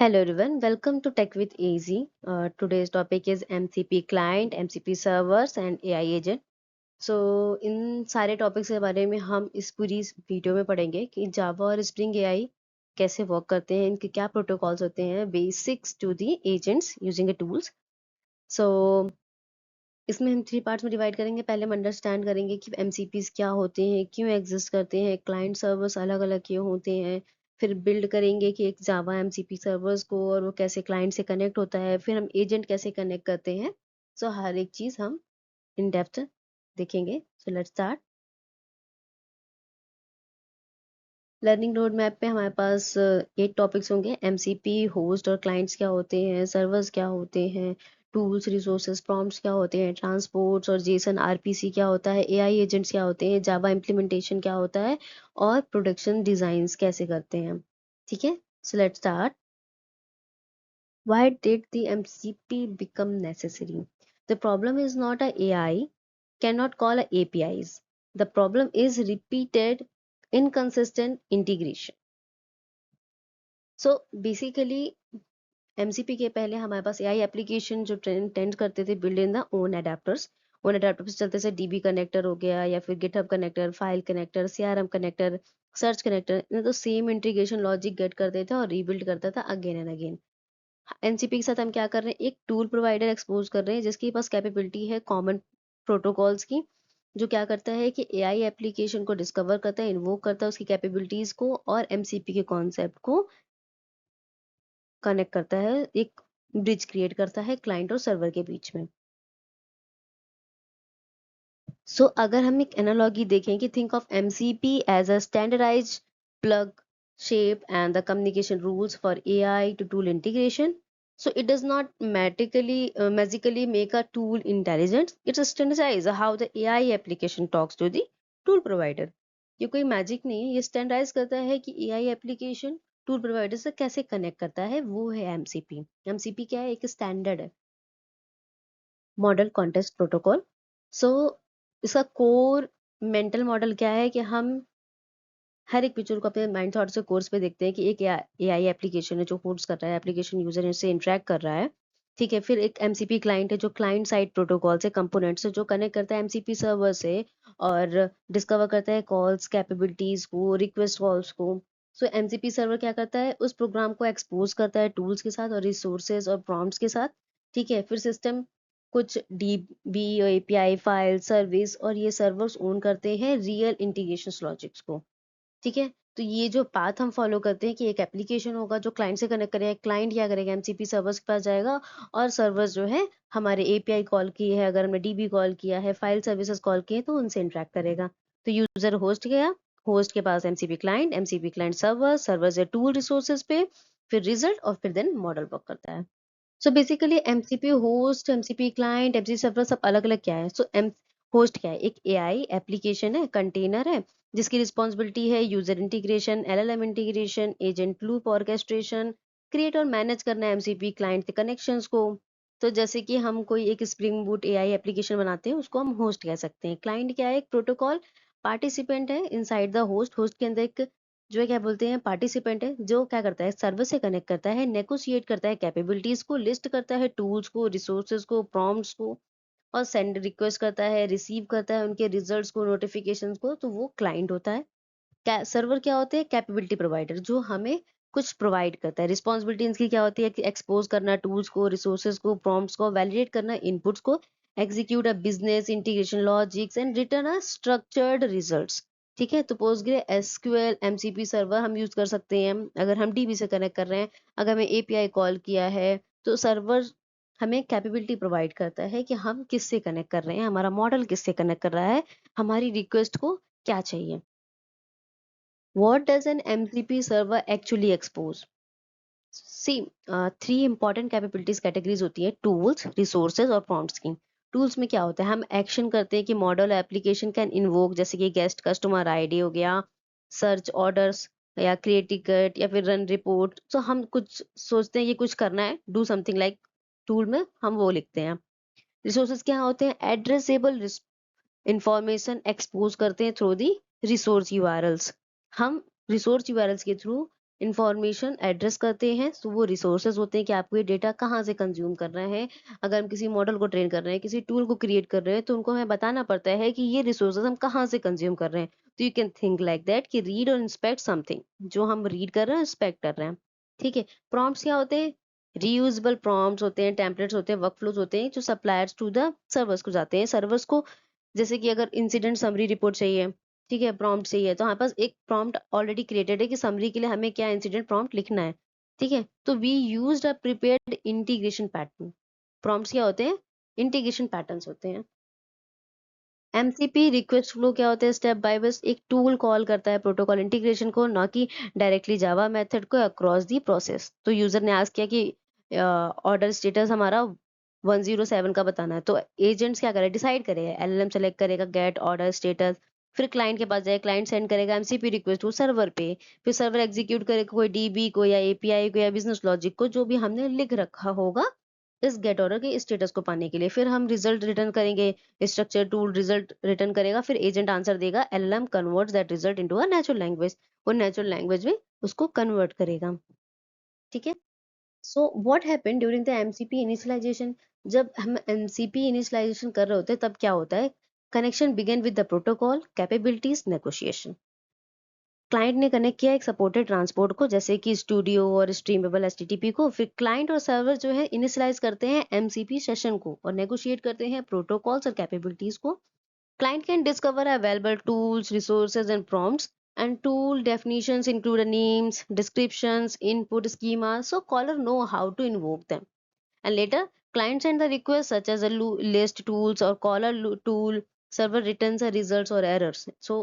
Hello everyone, welcome to Tech with AZ. Today's topic is MCP client, MCP servers and AI agent. इन सारे topics के बारे में हम इस पूरी वीडियो में पढ़ेंगे कि जावा और स्प्रिंग एआई कैसे वर्क करते हैं, इनके क्या प्रोटोकॉल्स होते हैं, basics to the agents using a tools. So इसमें हम 3 पार्ट्स में डिवाइड करेंगे. पहले हम अंडरस्टैंड करेंगे कि एमसीपीज क्या होते हैं, क्यों एग्जिस्ट करते हैं, क्लाइंट सर्वर्स अलग अलग क्यों होते हैं. फिर बिल्ड करेंगे कि एक जावा एमसीपी सर्वर्स को और वो कैसे क्लाइंट से कनेक्ट होता है. फिर हम एजेंट कैसे कनेक्ट करते हैं. हर एक चीज हम इन डेप्थ देखेंगे. Let's start. Learning road map पे हमारे पास 8 टॉपिक्स होंगे. एमसीपी, होस्ट और क्लाइंट्स क्या होते हैं, सर्वर्स क्या होते हैं, टूल्स, रिसोर्सेज, प्रॉम्प्ट्स क्या होते हैं, ट्रांसपोर्ट्स और जेसन आरपीसी क्या होता है, एआई एजेंट्स क्या होते हैं, जावा इम्प्लीमेंटेशन क्या होता है और प्रोडक्शन डिजाइन्स कैसे करते हैं. ठीक है, so let's start. Why did the MCP become necessary? The problem is not a AI cannot call a APIs. The problem is repeated inconsistent integration. Basically MCP के पहले हमारे पास एआई एप्लीकेशन जो tend करते थे build in the own adapters चलते से dB connector हो गया या फिर GitHub connector, file connector, CRM connector, search connector. तो सेम इंटीग्रेशन लॉजिक गेट करते थे और रीबिल्ड करता था अगेन एंड अगेन. एनसीपी के साथ हम क्या कर रहे हैं, एक टूल प्रोवाइडर एक्सपोज कर रहे हैं जिसके पास कैपेबिलिटी है कॉमन प्रोटोकॉल्स की, जो क्या करता है कि एआई एप्लीकेशन को डिस्कवर करता है, इन्वोक करता है उसकी कैपेबिलिटीज को और एमसीपी के कॉन्सेप्ट को कनेक्ट करता है, एक ब्रिज क्रिएट करता है क्लाइंट और सर्वर के बीच में. अगर हम एक एनालॉजी देखें कि think of MCP as a standardized plug shape and the communication rules for AI to tool integration. It does not magically make a tool intelligent. It standardizes how the AI application talks to the tool provider. ये कोई magic नहीं है, ये standardise करता है कि AI application tool provider से कैसे कनेक्ट करता है, वो है एमसीपी. एमसीपी क्या है, एक स्टैंडर्ड है, मॉडल कॉन्टेक्स्ट प्रोटोकॉल. सो इसका कोर मेंटल मॉडल क्या है कि हम हर एक पिक्चर को अपने माइंड थॉट से कोर्स पे देखते हैं कि एक एआई एप्लीकेशन है जो होस्ट कर रहा है, एप्लीकेशन यूजर इससे इंटरेक्ट कर रहा है. ठीक है, फिर एक एमसीपी क्लाइंट है जो क्लाइंट साइड प्रोटोकॉल से कंपोनेंट से जो कनेक्ट करता है एमसीपी सर्वर से और डिस्कवर करता है कॉल्स कैपेबिलिटीज को, रिक्वेस्ट कॉल्स को. एमसीपी सर्वर क्या करता है, उस प्रोग्राम को एक्सपोज करता है टूल्स के साथ और रिसोर्सेज और प्रॉम्प्ट्स के साथ. ठीक है, फिर सिस्टम कुछ डीबी एपीआई फाइल सर्विस और ये सर्वर्स ओन करते हैं रियल इंटीग्रेशन लॉजिक्स को. ठीक है, तो ये जो पाथ हम फॉलो करते हैं कि एक एप्लीकेशन होगा जो क्लाइंट से कनेक्ट करेगा, क्लाइंट क्या करेगा, एमसीपी सर्वर्स के पास जाएगा और सर्वर्स जो है हमारे एपीआई कॉल की है, अगर हमने डीबी कॉल किया है, फाइल सर्विसेज कॉल की है तो उनसे इंटरेक्ट करेगा. तो यूजर होस्ट गया, होस्ट के पास एमसीपी क्लाइंट सर्वर, सर्वर से टूल रिसोर्सेज पे, फिर रिजल्ट और फिर देन मॉडल वर्क करता है. Basically MCP host, MCP client, MCP server सब अलग अलग क्या है. एम होस्ट क्या है, एक एआई एप्लीकेशन है, कंटेनर है जिसकी रिस्पॉन्सिबिलिटी है user integration, LLM integration, agent loop orchestration, create और मैनेज करना है एमसीपी क्लाइंट के कनेक्शंस को. तो जैसे कि हम कोई एक स्प्रिंग बूट एआई एप्लीकेशन बनाते हैं उसको हम होस्ट कह सकते हैं. क्लाइंट क्या है, एक प्रोटोकॉल पार्टिसिपेंट है इनसाइड द होस्ट. होस्ट के अंदर एक जो है क्या बोलते हैं पार्टिसिपेंट है जो क्या करता है, सर्वर से कनेक्ट करता है, नेगोशिएट करता है कैपेबिलिटीज को, लिस्ट करता है टूल्स को, रिसोर्सेज को, प्रॉम्प्ट्स को और सेंड रिक्वेस्ट करता है, रिसीव करता है उनके रिजल्ट्स को, नोटिफिकेशंस को. तो वो क्लाइंट होता है. सर्वर क्या होते हैं, कैपेबिलिटी प्रोवाइडर जो हमें कुछ प्रोवाइड करता है. रिस्पॉन्सिबिलिटी इनकी क्या होती है कि एक्सपोज करना टूल्स को, रिसोर्सेज को, प्रॉम्प्ट्स को, वैलिडेट करना इनपुट्स को, execute a business integration logics and return a structured results. ठीक है, तो पोस्टग्रे एसक्यूएल एमसीपी सर्वर हम यूज कर सकते हैं अगर हम डीबी से कनेक्ट कर रहे हैं. अगर हमें एपीआई कॉल किया है तो सर्वर हमें कैपेबिलिटी प्रोवाइड करता है कि हम किससे कनेक्ट कर रहे हैं, हमारा मॉडल किससे कनेक्ट कर रहा है, हमारी रिक्वेस्ट को क्या चाहिए. What does an MCP server actually expose? See, three important capabilities categories होती है, tools, resources और prompts की. टूल्स में क्या होता है, हम एक्शन करते हैं कि मॉडल एप्लीकेशन कैन इन्वोक, जैसे कि गेस्ट कस्टमर आईडी हो गया, सर्च ऑर्डर्स या क्रिएट टिकट या फिर रन रिपोर्ट. हम कुछ सोचते हैं ये कुछ करना है, डू समथिंग लाइक, टूल में हम वो लिखते हैं. रिसोर्सेज क्या होते हैं, एड्रेसेबल इंफॉर्मेशन एक्सपोज करते हैं थ्रू दी रिसोर्स यूआरएल्स. हम रिसोर्स यूआरएल्स के थ्रू इंफॉर्मेशन एड्रेस करते हैं। तो वो रिसोर्सेज होते हैं कि आपको ये डेटा कहाँ से कंज्यूम करना है। अगर हम किसी मॉडल को ट्रेन कर रहे हैं, किसी टूल को क्रिएट कर रहे हैं, तो उनको हमें बताना पड़ता है कि ये रिसोर्सेज हम कहाँ से कंज्यूम कर रहे हैं। तो you can think like that कि रीड और इंस्पेक्ट समथिंग, जो हम रीड कर रहे हैं इंस्पेक्ट कर रहे हैं। ठीक है। प्रॉम्प्ट्स क्या होते हैं? रीयूजेबल प्रॉम्प्ट्स होते हैं, टेम्पलेट्स होते हैं, वर्कफ्लोज होते हैं जो सप्लायर्स टू द सर्वर्स को जाते हैं। सर्वर्स को जैसे कि अगर इंसिडेंट समरी रिपोर्ट चाहिए, ठीक है, प्रॉम्प्ट चाहिए, तो हमारे पास एक प्रॉम्प्ट ऑलरेडी क्रिएटेड है कि समरी के लिए हमें क्या इंसिडेंट प्रॉम्प्ट लिखना है। ठीक है। तो we used a prepared integration pattern. Prompts क्या होते हैं? इंटीग्रेशन पैटर्न्स होते हैं। एमसीपी रिक्वेस्ट फ्लो क्या होता है? स्टेप बाय बस एक टूल कॉल करता है प्रोटोकॉल इंटीग्रेशन को, ना कि डायरेक्टली जावा मेथड को अक्रॉस दी प्रोसेस। तो यूजर ने आज किया कि ऑर्डर स्टेटस हमारा 107 का बताना है, तो एजेंट्स क्या करे? डिसाइड करेगा, एलएलएम सेलेक्ट करेगा गेट ऑर्डर स्टेटस, फिर क्लाइंट के पास जाए, क्लाइंट सेंड करेगा एमसीपी रिक्वेस्ट वो सर्वर पे, फिर सर्वर एग्जीक्यूट करेगा कोई डीबी को या एपीआई को या बिजनेस लॉजिक को, जो भी हमने लिख रखा होगा इस गेट ऑर्डर के स्टेटस को पाने के लिए। फिर हम रिजल्ट रिटर्न करेंगे, स्ट्रक्चर टूल रिजल्ट रिटर्न करेगा, फिर एजेंट आंसर देगा, LLM converts that result into a natural language, वो नेचुरल लैंग्वेज में उसको कन्वर्ट करेगा। ठीक है। So what happened during the MCP initialization? जब हम एमसीपी इनिशियलाइजेशन कर रहे होते हैं तब क्या होता है? Connection begin with the protocol capabilities negotiation. Client ने कनेक्ट किया एक सपोर्टेड ट्रांसपोर्ट को, जैसे कि स्टूडियो और स्ट्रीमेबल एचटीटीपी को। फिर क्लाइंट और सर्वर जो है इनिशियलाइज करते हैं एमसीपी सेशन को और नेगोशिएट करते हैं प्रोटोकॉल्स और कैपेबिलिटीज को। Client can discover available tools, resources and prompts, and tool definitions include names, descriptions, input schema, so caller know how to invoke them. And later, client send the request such as a list tools or caller tool, server returns the results or errors. So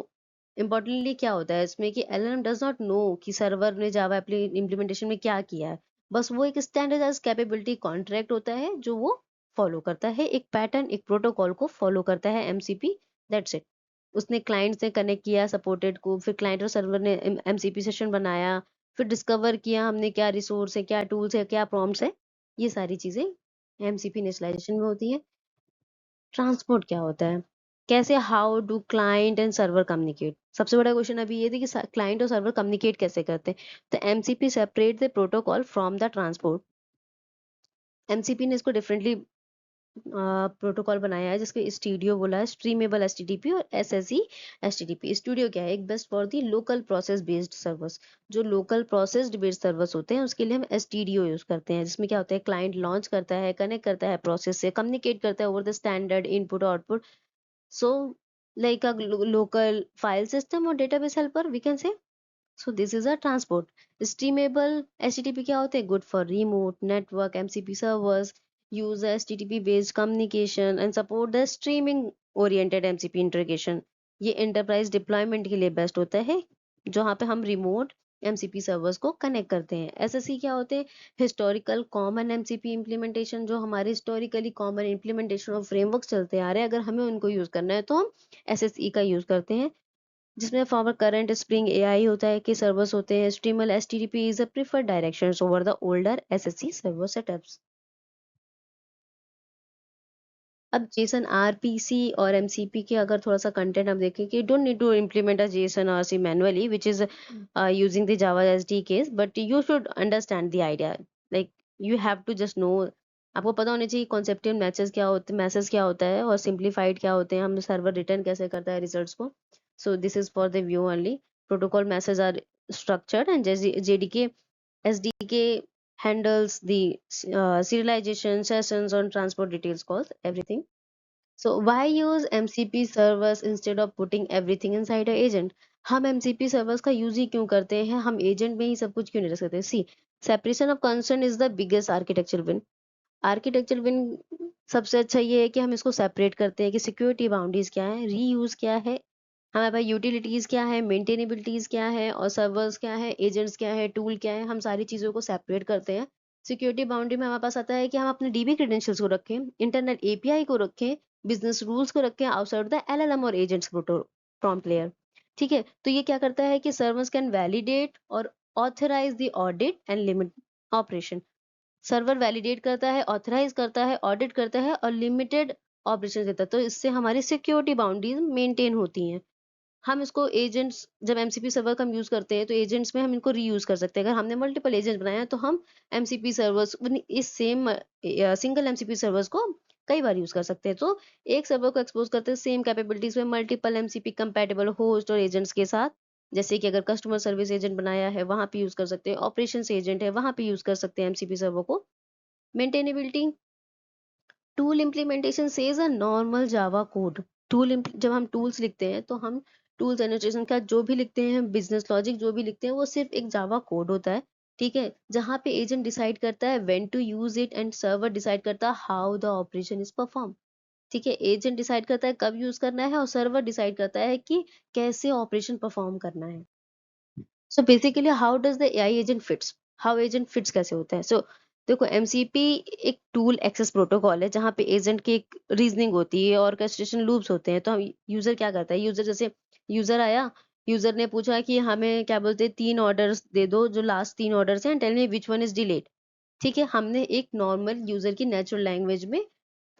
importantly क्या होता है इसमें कि LLM does not know कि server ने जावा implementation में क्या किया है। बस वो एक स्टैंडर्डाइज कैपेबिलिटी कॉन्ट्रैक्ट होता है जो वो फॉलो करता है, एक पैटर्न, एक प्रोटोकॉल को फॉलो करता है एमसीपी। That's it. उसने क्लाइंट से कनेक्ट किया सपोर्टेड को, फिर क्लाइंट और सर्वर ने एमसीपी सेशन बनाया, फिर डिस्कवर किया हमने क्या रिसोर्स है, क्या टूल्स है, क्या प्रॉम्प्ट्स है। ये सारी चीजें एमसीपी इनिशियलाइजेशन में होती है। ट्रांसपोर्ट क्या होता है? कैसे, how do client and server communicate? सबसे बड़ा क्वेश्चन अभी ये थी कि क्लाइंट और सर्वर कम्युनिकेट कैसे करते हैं। तो MCP separate the protocol from the transport. MCP ने इसको डिफरेंटली प्रोटोकॉल बनाया है, जिसके स्टूडियो बोला है, स्ट्रीमेबल एचटीटीपी और एसएसई एचटीटीपी। स्टूडियो क्या है? एक best for the local process based servers. जो लोकल प्रोसेस्ड बेस्ड सर्वर्स होते हैं उसके लिए हम एसटीडीओ यूज करते हैं, जिसमें क्या होता है? क्लाइंट लॉन्च करता है, कनेक्ट करता है प्रोसेस से, कम्युनिकेट करता है over the standard input output. So like a local file system और database helper we can say. So this is a transport. Streamable HTTP क्या होते हैं? Good for remote network MCP servers, use HTTP based communication and support the streaming oriented MCP integration. ये enterprise deployment के लिए best होता है, जहाँ पे हम रिमोट MCP सर्वर्स को कनेक्ट करते हैं। SSE क्या होते हैं? हिस्टोरिकल कॉमन MCP इम्प्लीमेंटेशन, जो हमारे हिस्टोरिकली कॉमन इम्प्लीमेंटेशन और फ्रेमवर्क चलते आ रहे हैं, अगर हमें उनको यूज करना है तो हम SSE का यूज करते हैं, जिसमें फॉर करंट स्प्रिंग एआई होता है कि सर्वर्स होते हैं। Streamable HTTP is a preferred directions over the older SSC server setups. अब जेसन आरपीसी और एमसीपी के अगर थोड़ा सा कंटेंट हम देखें कि don't need to implement a JSON RC manually which is using the Java SDKs, but you should understand the idea. Like you have to just know, आपको पता होना चाहिए कॉन्सेप्चुअल मैसेज क्या होता है और सिंप्लीफाइड क्या होते हैं, हम सर्वर रिटर्न कैसे करता है रिजल्ट्स को। So this is for the view only. Protocol message are structured and JDK SDK handles the serialization sessions on transport details calls everything. So why use MCP servers instead of putting everything inside a agent? हम MCP servers का use ही क्यों करते हैं? हम agent में ही सब कुछ क्यों नहीं रख सकते? See, separation of concern is the biggest architecture win. Architecture win सबसे अच्छा ये है कि हम इसको सेपरेट करते हैं कि सिक्योरिटी बाउंड्रीज क्या है, रीयूज क्या है, हमारे पास यूटिलिटीज क्या है, मेंटेनेबिलिटीज क्या है, और सर्वर्स क्या है, एजेंट्स क्या है, टूल क्या है, हम सारी चीजों को सेपरेट करते हैं। सिक्योरिटी बाउंड्री में हमारे पास आता है कि हम अपने डीबी क्रेडेंशियल्स को रखें, इंटरनेट एपीआई को रखें, बिजनेस रूल्स को रखें आउटसाइड द एलएलएम और एजेंट्स प्रॉम्प्ट लेयर। ठीक है। तो ये क्या करता है कि सर्वर्स कैन वैलिडेट और authorize the audit and limit operation. Server validate करता है, ऑथराइज करता है, ऑडिट करता है और लिमिटेड ऑपरेशन देता है। तो इससे हमारी सिक्योरिटी बाउंड्रीज मेंटेन होती हैं। हम इसको एजेंट्स, जब एमसीपी सर्वर का हम यूज करते हैं तो एजेंट्स में हम इनको रीयूज कर सकते हैं। अगर हमने मल्टीपल एजेंट बनाए हैं तो हम एमसीपी सर्वर्स, इस सेम सिंगल एमसीपी सर्वर्स को कई बार यूज कर सकते हैं। तो एक सर्वर को एक्सपोज करते हैं सेम कैपेबिलिटीज में मल्टीपल एमसीपी कंपैटिबल होस्ट और एजेंट्स के साथ। जैसे कि अगर कस्टमर सर्विस एजेंट बनाया है वहां पे यूज कर सकते हैं, ऑपरेशंस एजेंट है वहां पे यूज कर सकते हैं एमसीपी सर्वर को। Maintainability, tool implementation says a normal Java code. जब हम टूल्स लिखते हैं तो हम टूल्स एनोटेशन का जो भी लिखते हैं, बिजनेस लॉजिक जो भी लिखते हैं, वो सिर्फ एक जावा कोड होता है। ठीक है, जहाँ पे एजेंट डिसाइड करता है when to use it and server decide करता है how the operation is perform. ठीक है, एजेंट डिसाइड करता है कब यूज करना है और सर्वर डिसाइड करता है कि कैसे ऑपरेशन परफॉर्म करना है। So basically how does the AI agent fits, how agent fits कैसे होता है। सो देखो, एमसीपी एक टूल एक्सेस प्रोटोकॉल है जहाँ पे एजेंट की एक रीजनिंग होती है, ऑर्केस्ट्रेशन लूप्स होते हैं। तो हम यूजर क्या करता है, यूजर जैसे यूजर आया, यूजर ने पूछा कि हमें क्या बोलते हैं 3 ऑर्डर्स दे दो जो लास्ट 3 ऑर्डर्स हैं, tell me which one is delayed. ठीक है, हमने एक नॉर्मल यूजर की नेचुरल लैंग्वेज में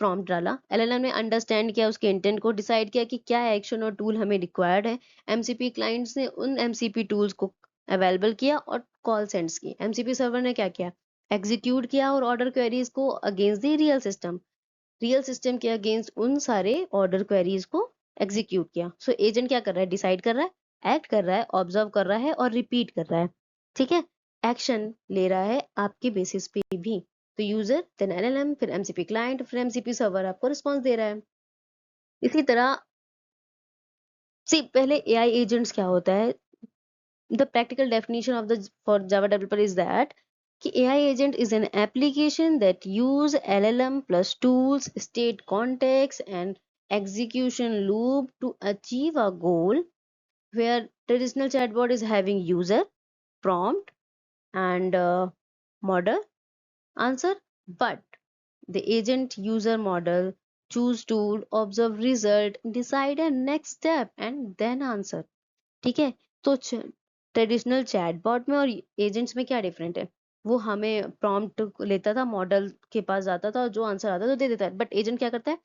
प्रॉम्प्ट डाला, एलएलएम ने अंडरस्टैंड किया उसके इंटेंट को, डिसाइड किया कि क्या एक्शन और टूल हमें रिक्वायर्ड है। एमसीपी क्लाइंट्स ने उन एमसीपी टूल्स को अवेलेबल किया और कॉल सेंड्स की। एमसीपी सर्वर ने क्या किया, एग्जीक्यूट किया और ऑर्डर क्वेरीज को अगेंस्ट द रियल सिस्टम के अगेंस्ट उन सारे ऑर्डर क्वेरीज को एग्जीक्यूट किया। सो एजेंट क्या कर रहा है, डिसाइड कर रहा है, एक्ट कर रहा है, ऑब्जर्व कर रहा है और रिपीट कर रहा है। ठीक है, एक्शन ले रहा है आपके बेसिस पे भी। तो यूजर, देन एलएलएम, फिर एमसीपी क्लाइंट, फिर एमसीपी सर्वर आपको रिस्पॉन्स दे रहा है। इसी तरह से पहले एआई एजेंट्स क्या होता है, the practical definition of the for Java developer is that कि AI agent is an application that use LLM plus tools, state context and execution loop to achieve a goal, where traditional chatbot is having user, prompt and model, answer, but the agent user model, choose tool, observe result, decide a next step and then answer। ठीक है, तो traditional chatbot में और agents में क्या different है, वो हमें प्रॉम्प्ट लेता था, मॉडल के पास जाता था और जो आंसर आता था तो दे देता है। बट एजेंट क्या करता है,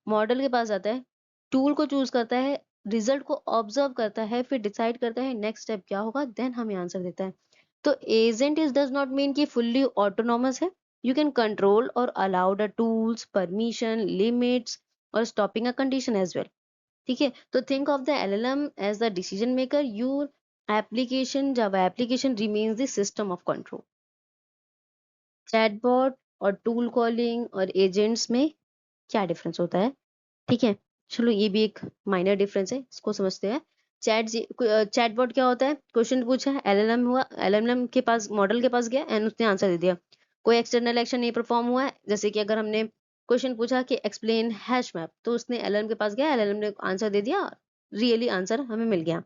मॉडल के पास जाता है, टूल को चूज करता है, रिजल्ट को ऑब्जर्व करता है, फिर डिसाइड करता है नेक्स्ट स्टेप क्या होगा, देन हमें आंसर देता है। तो agent is does not mean कि फुल्ली ऑटोनॉमस है। यू कैन कंट्रोल और allow the tools, permission, limits और stopping a condition as well. ठीक है, तो think of the LLM as the decision maker, your application, Java application remains the system of control. Chatbot और tool calling और agents में क्या difference होता है। ठीक है, चलो ये भी एक माइनर डिफरेंस है, इसको समझते हैं। चैटबॉट क्या होता है, क्वेश्चन पूछा, एलएलएम हुआ, एलएलएम के पास, मॉडल के पास गया एंड उसने आंसर दे दिया। कोई एक्सटर्नल एक्शन नहीं परफॉर्म हुआ है, जैसे कि अगर हमने क्वेश्चन पूछा कि एक्सप्लेन हैश मैप, तो उसने एलएलएम के पास गया, एलएलएम ने आंसर दे दिया, रियली आंसर हमें मिल गया।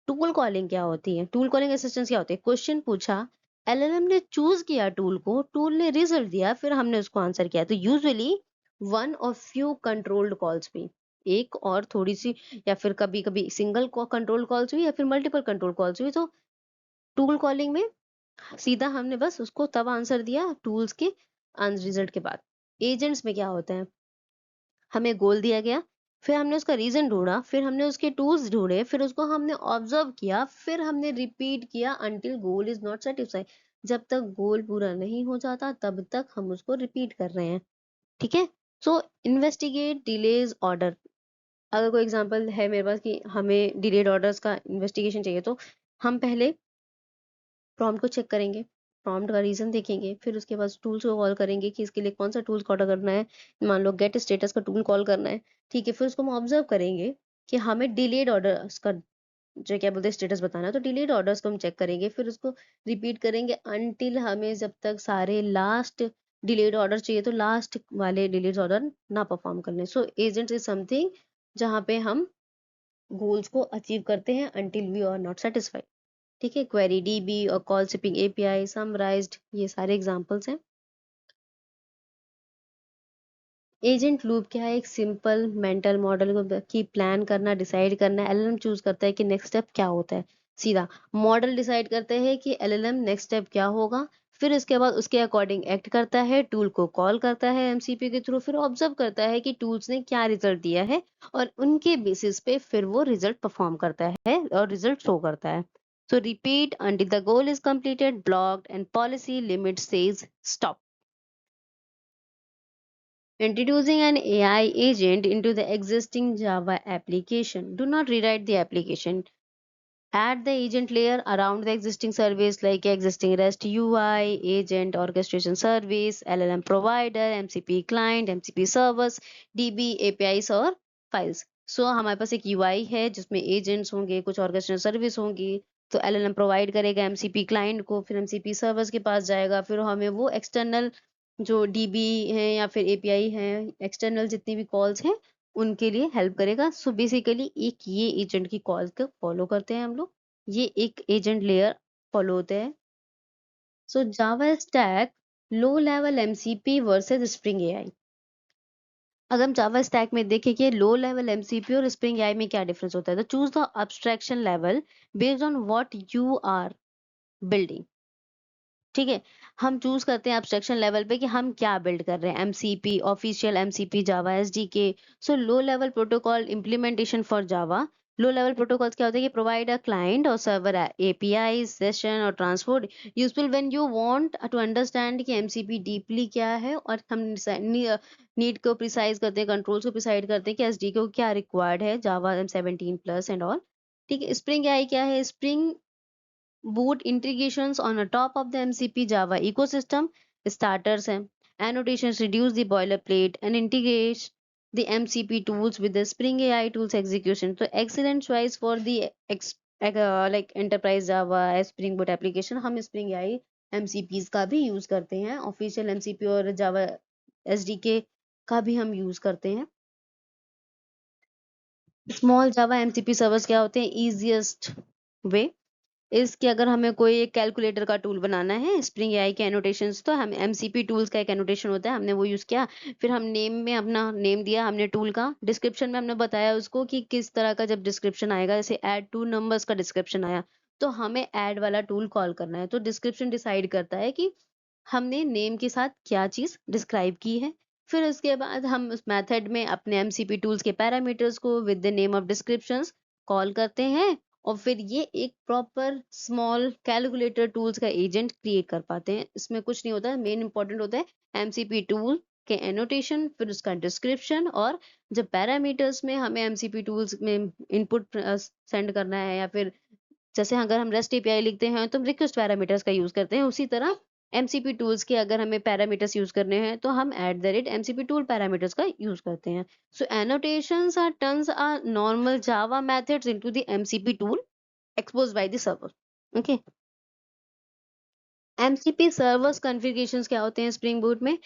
टूल कॉलिंग क्या होती है, टूल कॉलिंग असिस्टेंस क्या होती है, क्वेश्चन पूछा, एलएलएम ने चूज किया टूल को, टूल ने रिजल्ट दिया, फिर हमने उसको आंसर किया। तो यूजुअली वन और फ्यू कंट्रोल्ड कॉल्स भी, एक और थोड़ी सी, या फिर कभी कभी सिंगल कंट्रोल कॉल्स हुई या फिर मल्टीपल कंट्रोल कॉल्स हुई। तो टूल कॉलिंग में सीधा हमने बस उसको तब आंसर दिया टूल्स के रिजल्ट के बाद। एजेंट्स में क्या होता है, हमें गोल दिया गया, फिर हमने उसका रीजन ढूंढा, फिर हमने उसके टूल्स ढूंढे, फिर उसको हमने ऑब्जर्व किया, फिर हमने रिपीट किया until goal is not satisfied. जब तक गोल पूरा नहीं हो जाता तब तक हम उसको रिपीट कर रहे हैं। ठीक है, सो इन्वेस्टिगेट डिलेज ऑर्डर। अगर कोई एग्जांपल है मेरे पास कि हमें डिलेड ऑर्डर्स का इन्वेस्टिगेशन चाहिए, तो हम पहले प्रॉम्प्ट को चेक करेंगे, प्रॉम्प्ट का रीजन देखेंगे, फिर उसके बाद टूल्स को कॉल करेंगे कि इसके लिए कौन सा टूल्स को ऑर्डर करना है। मान लो गेट स्टेटस का टूल कॉल करना है। ठीक है, फिर उसको हम ऑब्जर्व करेंगे कि हमें डिलेड ऑर्डर्स का जो क्या बोलते हैं स्टेटस बताना है, तो डिलेड ऑर्डर्स को हम चेक करेंगे, फिर उसको रिपीट करेंगे अनटिल हमें जब तक सारे लास्ट डिलेड ऑर्डर चाहिए तो लास्ट वाले डिलेड ऑर्डर ना परफॉर्म करने। सो एजेंट्स इज समथिंग जहाँ पे हम गोल्स को अचीव करते हैं until we are not satisfied. ठीक है, क्वेरी डीबी और कॉल सिपिंग एपीआई, समराइज्ड, ये सारे एग्जांपल्स हैं। एजेंट लूप क्या है, एक सिंपल मेंटल मॉडल को की प्लान करना, डिसाइड करना। एलएलएम चूज करता है कि नेक्स्ट स्टेप क्या होता है, सीधा मॉडल डिसाइड करते हैं कि एलएलएम नेक्स्ट स्टेप क्या होगा, फिर इसके बाद उसके अकॉर्डिंग एक्ट करता है, टूल को कॉल करता है एमसीपी के थ्रू, फिर ऑब्जर्व करता है कि टूल्स ने क्या रिजल्ट दिया है और उनके बेसिस पे फिर वो रिजल्ट परफॉर्म करता है और रिजल्ट शो करता है. So repeat until the goal is completed, blocked, and policy limit says stop. Introducing an AI agent into the existing Java application. Do not rewrite the application. Add the agent layer around the existing service like existing REST UI, agent orchestration service, LLM provider, MCP client, MCP servers, DB, APIs और files. So हमारे पास एक UI है जिसमें agents होंगे, कुछ orchestration service होंगी, तो LLM provide करेगा MCP क्लाइंट को, फिर MCP सर्वर्स के पास जाएगा, फिर हमें वो एक्सटर्नल जो DB है या फिर API है, एक्सटर्नल जितनी भी कॉल्स हैं उनके लिए हेल्प करेगा. सो बेसिकली एक ये एजेंट की कॉल को फॉलो करते हैं हम लोग, ये एक एजेंट लेयर फॉलो होते हैं. So Java stack low level MCP versus Spring AI. अगर हम जावा स्टैक में देखें कि लो लेवल एमसीपी और स्प्रिंग एआई में क्या डिफरेंस होता है, तो choose the abstraction level based on what you are building. ठीक है, हम चूज करते हैं एब्स्ट्रैक्शन लेवल पे कि हम क्या बिल्ड कर रहे हैं. MCP official MCP Java SDK. So low level protocol implementation for Java. Low level protocols क्या होता है कि प्रोवाइड अ क्लाइंट और सर्वर एपीआई सेशन और transport useful when you want to understand कि एमसीपी डीपली क्या है, और हम नीड को प्रिसाइज करते हैं, कंट्रोल्स को प्रिसाइड करते हैं कि एसडीके को क्या रिक्वायर्ड है जावा M17 प्लस एंड ऑल. ठीक है, स्प्रिंग आई क्या है, spring boot integrations on the top of the MCP Java ecosystem. Starters हैं. Annotations reduce the boilerplate and integrate the MCP tools with the Spring AI tools execution. So excellent choice for the like enterprise Java Spring Boot application. हम Spring AI MCPs का भी use करते हैं, official MCP और Java SDK का भी हम use करते हैं. स्मॉल जावा MCP सर्वर्स क्या होते हैं, इजिएस्ट वे इसके अगर हमें कोई एक कैलकुलेटर का टूल बनाना है स्प्रिंग एआई के एनोटेशंस, तो हम एमसीपी टूल्स का एक एनोटेशन होता है, हमने वो यूज किया, फिर हम नेम में अपना नेम दिया हमने टूल का, डिस्क्रिप्शन में हमने बताया उसको कि किस तरह का जब डिस्क्रिप्शन आएगा, जैसे ऐड टू नंबर्स का डिस्क्रिप्शन आया तो हमें ऐड वाला टूल कॉल करना है. तो डिस्क्रिप्शन डिसाइड करता है कि हमने नेम के साथ क्या चीज डिस्क्राइब की है. फिर उसके बाद हम उस मेथड में अपने एमसीपी टूल्स के पैरामीटर्स को with the name of descriptions call करते हैं, और फिर ये एक प्रॉपर स्मॉल कैलकुलेटर टूल्स का एजेंट क्रिएट कर पाते हैं. इसमें कुछ नहीं होता है, मेन इंपॉर्टेंट होता है एमसीपी टूल के एनोटेशन, फिर उसका डिस्क्रिप्शन, और जब पैरामीटर्स में हमें एमसीपी टूल्स में इनपुट सेंड करना है, या फिर जैसे अगर हम रेस्ट एपीआई लिखते हैं तो हम रिक्वेस्ट पैरामीटर्स का यूज करते हैं, उसी तरह एमसीपी टूल्स के अगर हमें पैरामीटर्स यूज करने हैं तो हम @MCP टूल पैरामीटर्स का यूज करते हैं. So annotations are turns are normal Java methods into the MCP tool exposed by the server. Okay. MCP servers configurations क्या होते हैं स्प्रिंग बूट में.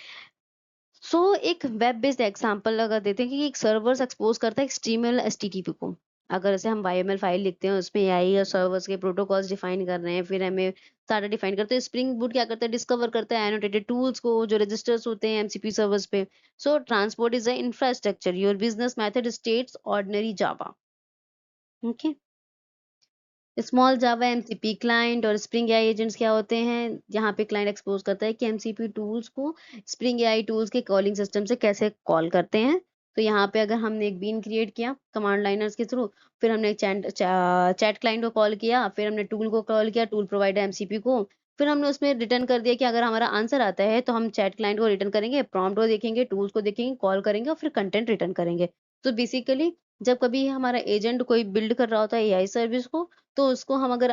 एक वेब बेस्ड एग्जांपल लगा देते हैं कि एक सर्वर्स एक्सपोज करता है HTML HTTP को. अगर जैसे हम YML फाइल लिखते हैं उसमें AI और सर्वर्स के प्रोटोकॉल्स डिफाइन कर रहे हैं, फिर हमें सारा डिफाइन करते हैं. स्प्रिंग बूट क्या करता है, डिस्कवर करता है एनोटेटेड टूल्स को जो रजिस्टर्स होते हैं MCP सर्वर्स पे. Transport is the infrastructure, your business method states ordinary Java. Okay. Small Java MCP client और स्प्रिंग एआई एजेंट्स क्या होते हैं, यहाँ पे क्लाइंट एक्सपोज करता है कि एमसीपी टूल्स को स्प्रिंग एआई टूल्स के कॉलिंग सिस्टम से कैसे कॉल करते हैं. तो यहाँ पे अगर हमने एक बीन क्रिएट किया कमांड लाइनर्स के थ्रू, फिर हमने चैट क्लाइंट को कॉल किया, फिर हमने टूल को कॉल किया, टूल प्रोवाइडर एमसीपी को, फिर हमने उसमें रिटर्न कर दिया कि अगर हमारा आंसर आता है तो हम चैट क्लाइंट को रिटर्न करेंगे, प्रॉम्प्ट को देखेंगे, टूल्स को देखेंगे, कॉल करेंगे और फिर कंटेंट रिटर्न करेंगे. तो बेसिकली जब कभी हमारा एजेंट कोई बिल्ड कर रहा होता है एआई सर्विस को, तो उसको हम अगर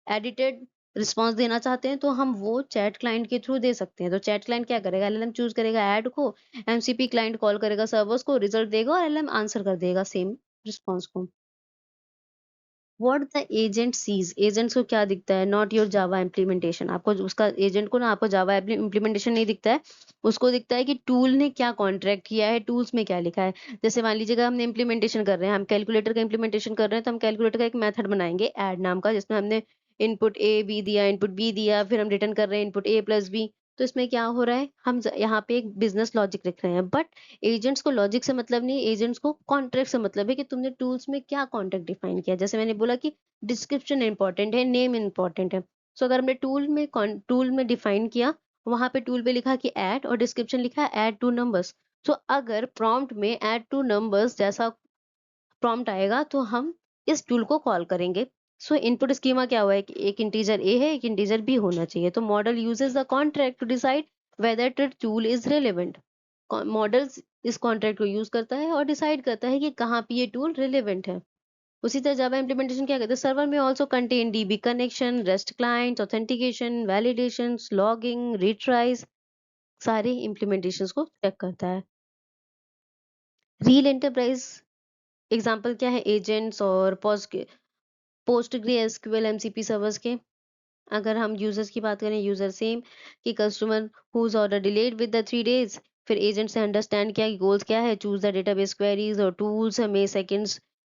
एडिटेड रिस्पॉन्स देना चाहते हैं तो हम वो चैट क्लाइंट के थ्रू दे सकते हैं. तो चैट क्लाइंट क्या करेगा, एलएलएम चूज करेगा ऐड को, एमसीपी क्लाइंट कॉल करेगा सर्वर्स को, रिजल्ट देगा और एलएलएम आंसर कर देगा सेम रिस्पॉन्स को. What the agent sees, agents को क्या दिखता है, नॉट योर जावा इम्प्लीमेंटेशन. आपको उसका एजेंट को ना आपको जावा इम्प्लीमेंटेशन नहीं दिखता है, उसको दिखता है कि टूल ने क्या कॉन्ट्रैक्ट किया है, टूल्स में क्या लिखा है. जैसे मान लीजिएगा हमने इम्प्लीमेंटेशन कर रहे हैं, हम कैलकुलेटर का इम्प्लीमेंटेशन कर रहे हैं, तो हम कैलकुलेटर का एक मेथड बनाएंगे ऐड नाम का, जिसमें हमने इनपुट ए बी दिया, इनपुट बी दिया, फिर हम रिटर्न कर रहे हैं इनपुट ए प्लस बी. तो इसमें क्या हो रहा है, हम यहाँ पे एक बिजनेस लॉजिक लिख रहे हैं, बट एजेंट्स को लॉजिक से मतलब नहीं, एजेंट्स को कॉन्ट्रैक्ट से मतलब है कि तुमने टूल्स में क्या कॉन्ट्रैक्ट डिफाइन किया. जैसे मैंने बोला कि डिस्क्रिप्शन इंपॉर्टेंट है, नेम इंपॉर्टेंट है, सो अगर हमने टूल में डिफाइन किया, वहां पे टूल पे लिखा कि ऐड और डिस्क्रिप्शन लिखा है ऐड टू नंबर्स। सो अगर प्रॉम्प्ट में ऐड टू नंबर्स जैसा प्रॉम्प्ट आएगा तो हम इस टूल को कॉल करेंगे। सो इनपुट स्कीमा क्या हुआ है कि एक इंटीजर ए है, एक इंटीजर बी होना चाहिए। तो model uses the contract to decide whether the tool is relevant. Model इस कॉन्ट्रैक्ट को यूज करता है और डिसाइड करता है कि कहाँ पे ये टूल रिलेवेंट है। उसी तरह जावा इम्प्लीमेंटेशन क्या करते हैं, सर्वर में also contain DB connection, REST client, authentication, validation, logging, retries, सारे इम्प्लीमेंटेशन को चेक करता है। रियल एंटरप्राइज एग्जाम्पल क्या है, एजेंट्स और पोस्टग्रेसक्यूएल एमसीपी सर्वर्स के। अगर हम यूजर्स की बात करें, यूजर सेम कि customer whose order delayed with the 3 days, फिर एजेंट से अंडरस्टैंड किया कि गोल्स क्या है, चूज द डेटाबेस क्वेरीज और टूल्स हमें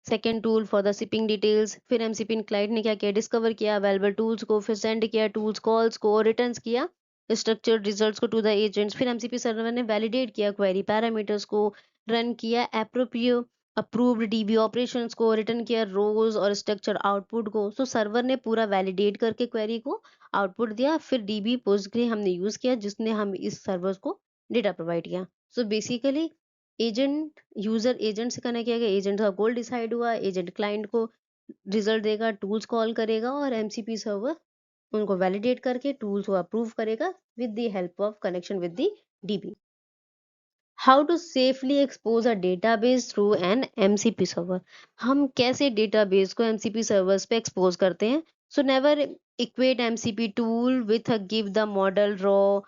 second tool for the shipping details. फिर एमसीपी क्लाइंट ने क्या किया, डिस्कवर किया अवेलेबल टूल्स को, फिर सेंड किया टूल्स कॉल्स को, रिटर्न किया स्ट्रक्चर्ड रिजल्ट्स को टू द एजेंट्स। फिर एमसीपी सर्वर ने वैलिडेट किया क्वेरी पैरामीटर्स को, रन किया अप्रोप्रिएट अप्रूव्ड डीबी ऑपरेशंस को, रिटर्न किया रोज और स्ट्रक्चर आउटपुट को। सो सर्वर ने पूरा वैलिडेट करके क्वेरी को आउटपुट दिया। फिर डीबी पोस्टग्रे हमने यूज किया जिसने हम इस सर्वर को डेटा प्रोवाइड किया। So basically agent user agent से कनेक्ट किया गया, एजेंट का गोल डिसाइड हुआ, एजेंट क्लाइंट को रिजल्ट देगा, टूल्स कॉल करेगा और एमसीपी सर्वर उनको वैलिडेट करके टूल्स को अप्रूव करेगा with the help of connection with the DB. How to safely expose a database through an MCP server. हम कैसे डेटाबेस को एमसीपी सर्वर्स पे एक्सपोज करते हैं। So never equate MCP tool with give the model raw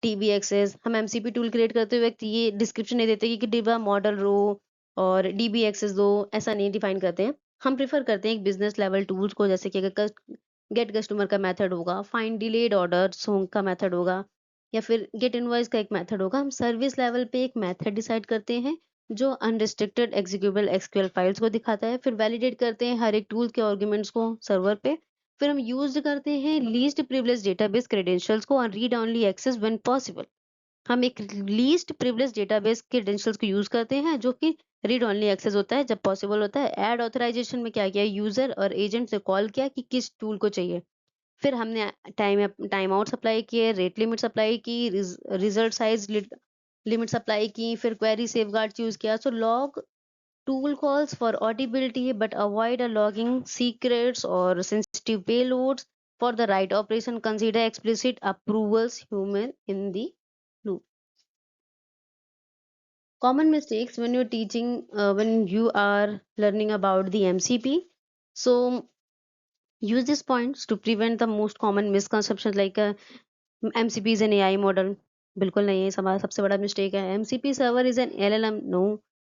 DB access. हम MCP tool create करते वक्त ये डिस्क्रिप्शन नहीं देते कि डिवा मॉडल रो और डीबी एक्सेस दो, ऐसा नहीं डिफाइन करते हैं। हम प्रेफर करते हैं एक बिजनेस लेवल टूल्स को, जैसे कि अगर गेट कस्टमर का मेथड होगा, फाइंड डिलेड ऑर्डर का मेथड होगा, या फिर गेट इनवॉइस का एक मेथड होगा। हम सर्विस लेवल पे एक मेथड डिसाइड करते हैं जो अनरिस्ट्रिक्टेड एग्जीक्यूटेबल एसक्यूएल फाइल्स को दिखाता है। फिर वैलिडेट करते हैं हर एक टूल के आर्गुमेंट्स को सर्वर पे। फिर हम यूज करते हैं लीस्ट प्रिविलेज डेटाबेस क्रेडेंशियल्स को और read only access when possible. हम एक लीस्ट प्रिविलेज डेटाबेस क्रेडेंशियल्स को यूज करते हैं जो कि रीड ओनली एक्सेस होता है जब पॉसिबल होता है। ऐड ऑथराइजेशन में क्या किया, यूजर और एजेंट से कॉल किया कि किस टूल को चाहिए। फिर हमने टाइम आउट सप्लाई किए, रेट लिमिट सप्लाई की, रिजल्ट साइज लिमिट सप्लाई की, फिर क्वेरी सेफगार्ड यूज किया। So log tool calls for auditability but avoid logging secrets और sensitive payloads for the write operation, consider explicit approvals human in the loop. Common mistakes when you're teaching, when you are learning about the MCP. So use these points to prevent the most common misconceptions like MCP is an AI model. बिल्कुल नहीं है, हमारा सबसे बड़ा mistake है। MCP server is an LLM. No,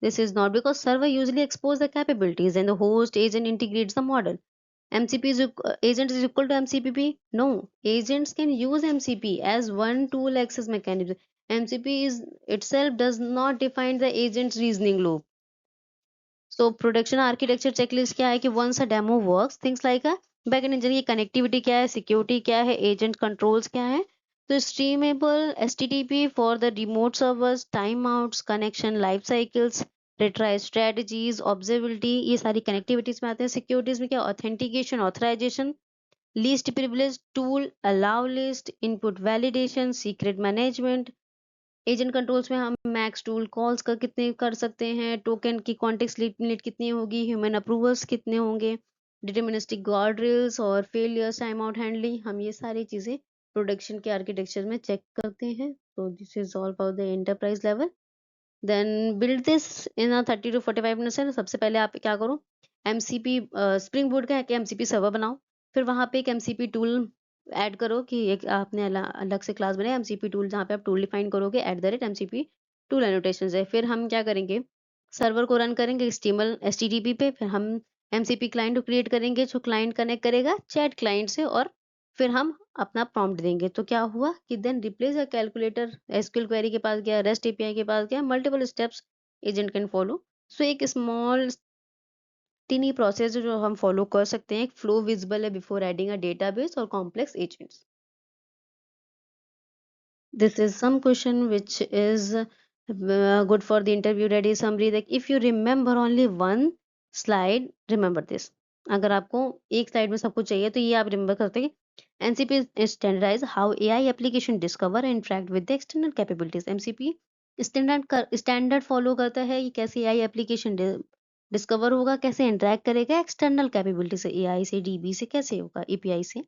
this is not, because server usually expose the capabilities and the host agent integrates the model. MCP is agent is equal to MCP. No, agents can use MCP as one tool access mechanism. MCP is itself does not define the agent's reasoning loop. So production architecture checklist क्या है कि once a demo works, things like a backend engine की connectivity क्या है, security क्या है, agent controls क्या है। तो streamable HTTP for the remote servers, time outs, connection life cycles, retry strategies, observability, ये सारी कनेक्टिविटीज में आते हैं। सिक्योरिटीज में क्या, authentication, authorisation, least privilege tool, allow list, input validation, secret management. Agent controls में हम मैक्स टूल कॉल्स का कितने कर सकते हैं, टोकन की कॉन्टेक्स्ट लिमिट कितनी होगी, ह्यूमन अप्रूवल्स कितने होंगे, डिटर्मिनिस्टिक गार्ड रेल्स और फेलियर्स, टाइम आउट हैंडलिंग, हम ये सारी चीजें प्रोडक्शन के आर्किटेक्चर में चेक करते हैं। तो this is all for the enterprise level. Then build this in 30 to 45 minutes है। सबसे पहले आप क्या करो, एमसीपी स्प्रिंग बोर्ड का है कि एमसीपी सर्वर बनाओ, फिर वहां पे एक एमसीपी टूल ऐड करो कि एक आपने अलग से क्लास बनाया एमसीपी टूल, जहाँ पे आप टूल डिफाइन करोगे @MCP टूल एनोटेशन है। फिर हम क्या करेंगे, सर्वर को रन करेंगे HTTP पे। फिर हम एमसीपी क्लाइंट को क्रिएट करेंगे जो क्लाइंट कनेक्ट करेगा चैट क्लाइंट से, और फिर हम अपना प्रॉम्प्ट देंगे। तो क्या हुआ कि then replace a calculator, SQL query के पास गया, रेस्ट एपीआई के पास गया, multiple steps agent can follow. So एक स्मॉल टिनी प्रोसेस जो हम फॉलो कर सकते हैं, एक फ्लो विजिबल है बिफोर एडिंग अ डेटाबेस और complex agents. This is some question which is good for the interview ready summary. Like if you remember only one slide, remember this. अगर आपको एक स्लाइड में सब कुछ चाहिए तो ये आप रिमेंबर करते हैं। MCP standardize how AI application discover and interact with the external capabilities. MCP standard follow करता है कि कैसे एआई एप्लीकेशन डिस्कवर होगा, कैसे इंटरेक्ट करेगा एक्सटर्नल कैपेबिलिटी से, एआई से, डीबी से, कैसे होगा, एपीआई से।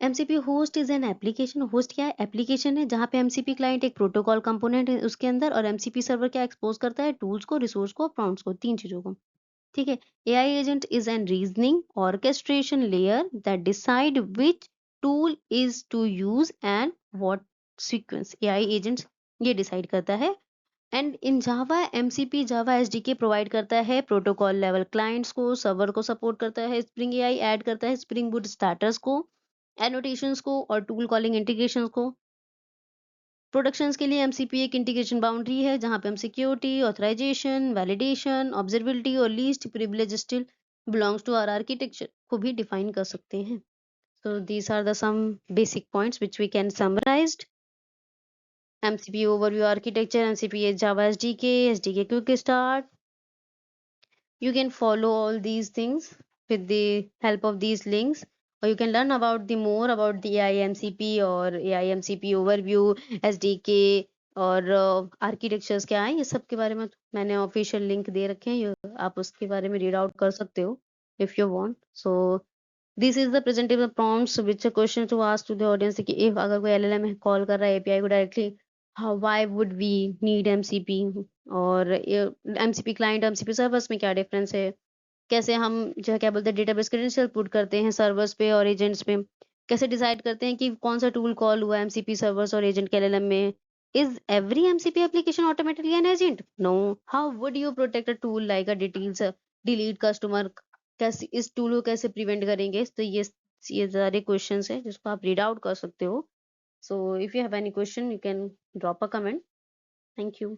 MCP host is an application. Host क्या है? एप्लीकेशन है जहाँ पे एमसीपी क्लाइंट एक प्रोटोकॉल कंपोनेंट है उसके अंदर, और एमसीपी सर्वर क्या एक्सपोज करता है? टूल्स को, रिसोर्स को, प्रॉम्प्ट्स को, तीन चीजों को। ठीक है। AI agent is an reasoning orchestration layer that decide which tool is to use and what sequence. AI agent ये डिसाइड करता है। And in Java MCP Java SDK provide करता है प्रोटोकॉल लेवल क्लाइंट्स को, सर्वर को support करता है, Spring AI add करता है स्प्रिंग बूट स्टार्टर्स को, एनोटेशंस को और टूल कॉलिंग इंटीग्रेशंस को। प्रोडक्शंस के लिए एमसीपी एक इंटीग्रेशन बाउंड्री है जहां पे हम सिक्योरिटी, ऑथराइजेशन, वैलिडेशन, ऑब्जर्वेबिलिटी और least privilege still belongs to our architecture को भी डिफाइन कर सकते हैं। So these are the some basic points which we can summarize. MCP overview architecture, MCP is Java SDK, SDK quick start. You can follow all these things with the help of these links, or you can learn about the more about the AIMCP or AIMCP overview, SDK और architectures क्या है, ये सब के बारे में मैंने official link दे रखे हैं, आप उसके बारे में रीड आउट कर सकते हो if you want. So this is the presentable prompts which question to ask to the audience कि इफ अगर कोई एलएलएम कॉल कर रहा है एपीआई को directly, why would we need MCP, और एमसीपी क्लाइंट एमसीपी सर्वर्स में क्या डिफरेंस है, कैसे हम जो है क्या बोलते हैं डेटाबेस क्रेडेंशियल पुट करते हैं सर्वर्स पे और एजेंट्स पे, कैसे डिसाइड करते हैं कि कौन सा टूल कॉल हुआ एमसीपी सर्वर्स और एजेंट के एलएलएम में। Is every MCP application automatically an agent? No. How would you protect a tool like a details delete customer, कैसे इस टूल को कैसे प्रिवेंट करेंगे? तो ये सारे क्वेश्चन है जिसको आप रीड आउट कर सकते हो। So if you have any question you can drop a comment. Thank you.